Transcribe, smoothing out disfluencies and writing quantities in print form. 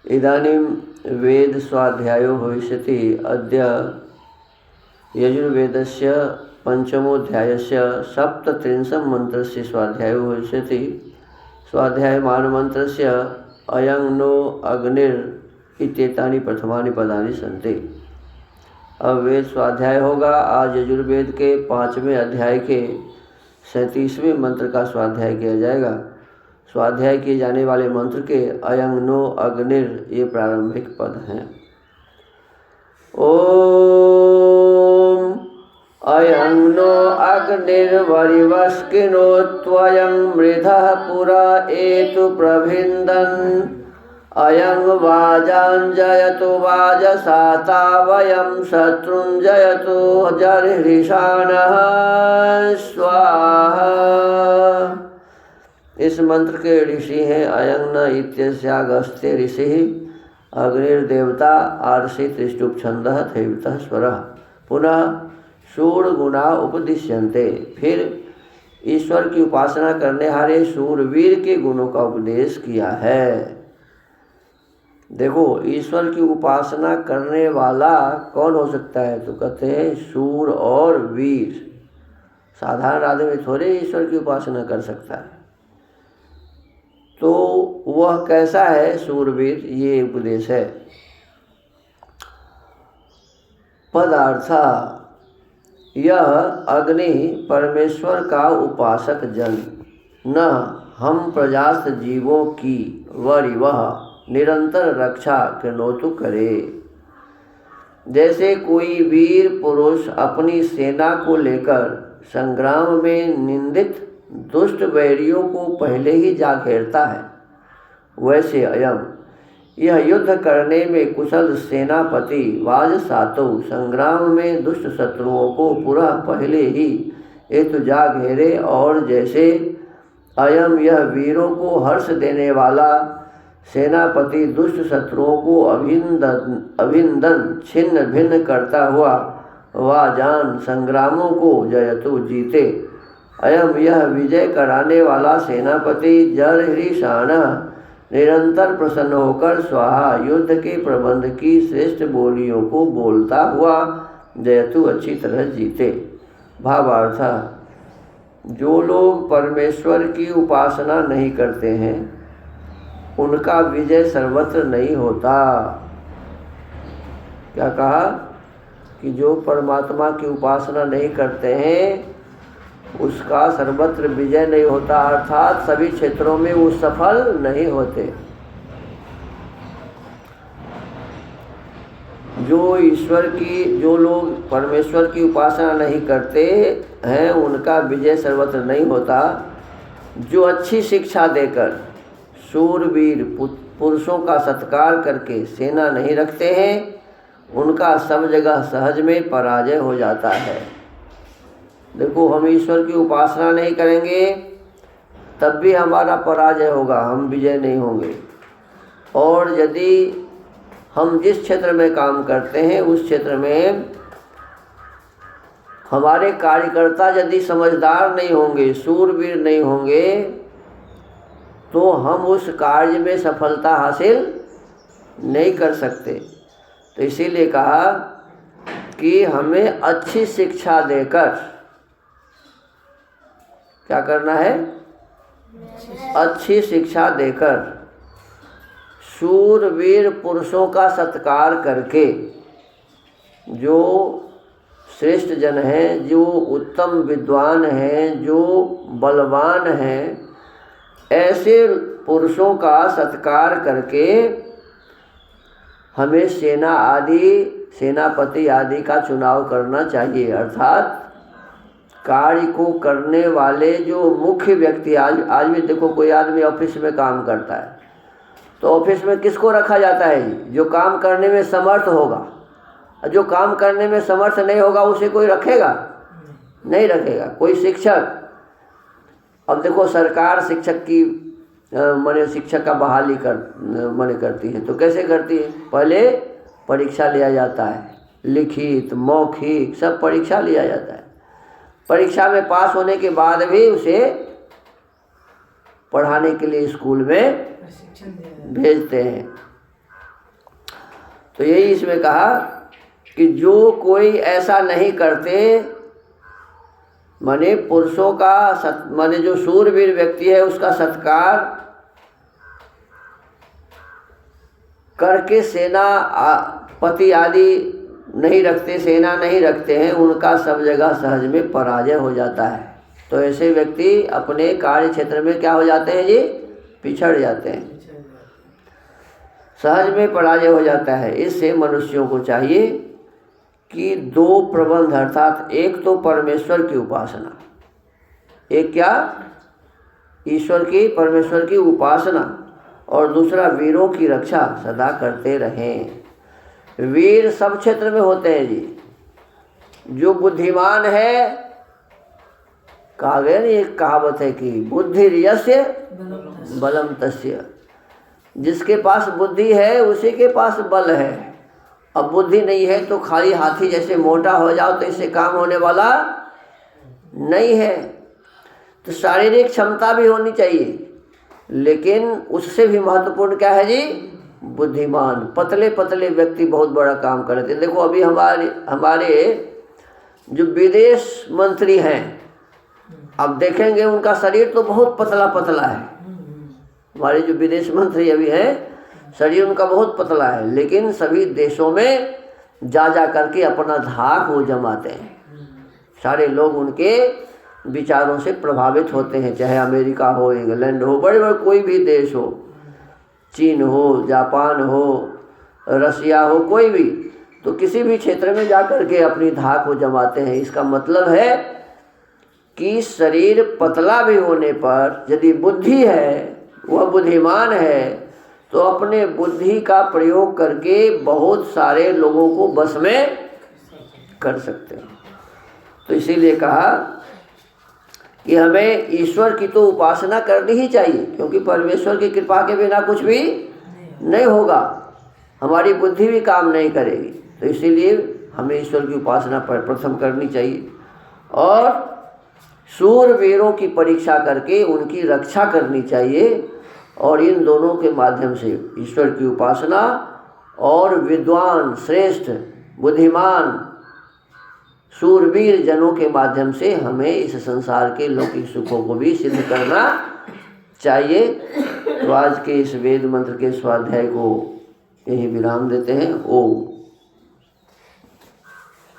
इदानीं वेद स्वाध्यायो भविष्यति। अद्य यजुर्वेदस्य पंचमोऽध्यायस्य 37 मन्त्रस्य स्वाध्यायो भविष्यति। स्वाध्यायमानमन्त्रस्य अयं नो अग्निर् इत्येतानि प्रथमानि पदानि सन्ति। अब वेद स्वाध्याय होगा। आज यजुर्वेद के 5वें अध्याय के 37वें मंत्र का स्वाध्याय किया जाएगा। स्वाध्याय किए जाने वाले मंत्र के अयं नो अग्निर ये प्रारंभिक पद हैं। ओम अयं नो अग्निर्वरिवस्किनो त्वयं मृधः पुरा एतु प्रभिन्दन् अयं वाजाञ्जयतु वाजसाता वयं शत्रुञ्जयतु जर्हिषाणः स्वाहा। इस मंत्र के ऋषि हैं अयंग इत्यस्यागस्त्य ऋषि अग्निर्देवता आर्षि त्रिष्टुप छंदः थैवतः स्वरः पुनः शूरगुणा उपदिश्यन्ते। फिर ईश्वर की उपासना करने हारे शूरवीर के गुणों का उपदेश किया है। देखो, ईश्वर की उपासना करने वाला कौन हो सकता है? तो कहते हैं शूर और वीर। साधारण आदमी थोड़े ईश्वर की उपासना कर सकता है। तो वह कैसा है शूरवीर, ये उपदेश है। पदार्थ यह अग्नि परमेश्वर का उपासक जन न हम प्रजास्थ जीवों की वरिवह निरंतर रक्षा कृणोतु करे। जैसे कोई वीर पुरुष अपनी सेना को लेकर संग्राम में निंदित दुष्ट वैरियों को पहले ही जा घेरता है, वैसे अयम यह युद्ध करने में कुशल सेनापति वाजसातो संग्राम में दुष्ट शत्रुओं को पूरा पहले ही हेतु जा घेरे। और जैसे अयम यह वीरों को हर्ष देने वाला सेनापति दुष्ट शत्रुओं को अभिनंदन छिन्न भिन्न करता हुआ वाजान संग्रामों को जयतु जीते। अयम यह विजय कराने वाला सेनापति जर्हिषाण निरंतर प्रसन्न होकर स्वाहा युद्ध के प्रबंध की श्रेष्ठ बोलियों को बोलता हुआ जयतु अच्छी तरह जीते। भावार्थ, जो लोग परमेश्वर की उपासना नहीं करते हैं उनका विजय सर्वत्र नहीं होता। क्या कहा? कि जो परमात्मा की उपासना नहीं करते हैं उसका सर्वत्र विजय नहीं होता, अर्थात सभी क्षेत्रों में वो सफल नहीं होते। जो लोग परमेश्वर की उपासना नहीं करते हैं उनका विजय सर्वत्र नहीं होता। जो अच्छी शिक्षा देकर शूरवीर पुरुषों का सत्कार करके सेना नहीं रखते हैं उनका सब जगह सहज में पराजय हो जाता है। देखो, हम ईश्वर की उपासना नहीं करेंगे तब भी हमारा पराजय होगा, हम विजय नहीं होंगे। और यदि हम जिस क्षेत्र में काम करते हैं उस क्षेत्र में हमारे कार्यकर्ता यदि समझदार नहीं होंगे, शूरवीर नहीं होंगे, तो हम उस कार्य में सफलता हासिल नहीं कर सकते। तो इसीलिए कहा कि हमें अच्छी शिक्षा देकर क्या करना है? अच्छी शिक्षा देकर शूरवीर पुरुषों का सत्कार करके, जो श्रेष्ठ जन हैं, जो उत्तम विद्वान हैं, जो बलवान हैं, ऐसे पुरुषों का सत्कार करके हमें सेनापति आदि का चुनाव करना चाहिए। अर्थात कार्य को करने वाले जो मुख्य व्यक्ति, आज भी देखो कोई आदमी ऑफिस में काम करता है तो ऑफिस में किसको रखा जाता है? जो काम करने में समर्थ होगा। जो काम करने में समर्थ नहीं होगा उसे कोई रखेगा? नहीं रखेगा। कोई शिक्षक, अब देखो सरकार शिक्षक की शिक्षक का बहाली करती है तो कैसे करती है? पहले परीक्षा लिया जाता है, लिखित मौखिक सब परीक्षा लिया जाता है। परीक्षा में पास होने के बाद भी उसे पढ़ाने के लिए स्कूल में भेजते हैं। तो यही इसमें कहा कि जो कोई ऐसा नहीं करते, माने पुरुषों का माने जो शूरवीर व्यक्ति है उसका सत्कार करके सेना पति आदि नहीं रखते, सेना नहीं रखते हैं, उनका सब जगह सहज में पराजय हो जाता है। तो ऐसे व्यक्ति अपने कार्य क्षेत्र में क्या हो जाते हैं जी? पिछड़ जाते हैं, सहज में पराजय हो जाता है। इससे मनुष्यों को चाहिए कि दो प्रबंध, अर्थात एक तो परमेश्वर की उपासना, एक क्या? ईश्वर की, परमेश्वर की उपासना, और दूसरा वीरों की रक्षा सदा करते रहें। वीर सब क्षेत्र में होते हैं जी। जो बुद्धिमान है, कहा गया ना, एक कहावत है कि बुद्धि यस्य बलम तस्य, जिसके पास बुद्धि है उसी के पास बल है। अब बुद्धि नहीं है तो खाली हाथी जैसे मोटा हो जाओ तो इससे काम होने वाला नहीं है। तो शारीरिक क्षमता भी होनी चाहिए, लेकिन उससे भी महत्वपूर्ण क्या है जी? बुद्धिमान। पतले पतले व्यक्ति बहुत बड़ा काम करते हैं। देखो अभी हमारे जो विदेश मंत्री हैं, अब देखेंगे उनका शरीर तो बहुत पतला पतला है। हमारे जो विदेश मंत्री अभी हैं, शरीर उनका बहुत पतला है, लेकिन सभी देशों में जा करके अपना धाक वो जमाते हैं। सारे लोग उनके विचारों से प्रभावित होते हैं, चाहे अमेरिका हो, इंग्लैंड हो, बड़े बड़े कोई भी देश हो, चीन हो, जापान हो, रसिया हो, कोई भी, तो किसी भी क्षेत्र में जा कर के अपनी धाक वो जमाते हैं। इसका मतलब है कि शरीर पतला भी होने पर यदि बुद्धि है, वह बुद्धिमान है, तो अपने बुद्धि का प्रयोग करके बहुत सारे लोगों को बस में कर सकते हैं। तो इसीलिए कहा कि हमें ईश्वर की तो उपासना करनी ही चाहिए, क्योंकि परमेश्वर की कृपा के बिना कुछ भी नहीं होगा, हमारी बुद्धि भी काम नहीं करेगी। तो इसीलिए हमें ईश्वर की उपासना प्रथम करनी चाहिए और शूरवीरों की परीक्षा करके उनकी रक्षा करनी चाहिए। और इन दोनों के माध्यम से ईश्वर की उपासना और विद्वान, श्रेष्ठ, बुद्धिमान, शूरवीर जनों के माध्यम से हमें इस संसार के लौकिक सुखों को भी सिद्ध करना चाहिए। तो आज के इस वेद मंत्र के स्वाध्याय को यही विराम देते हैं। ओम।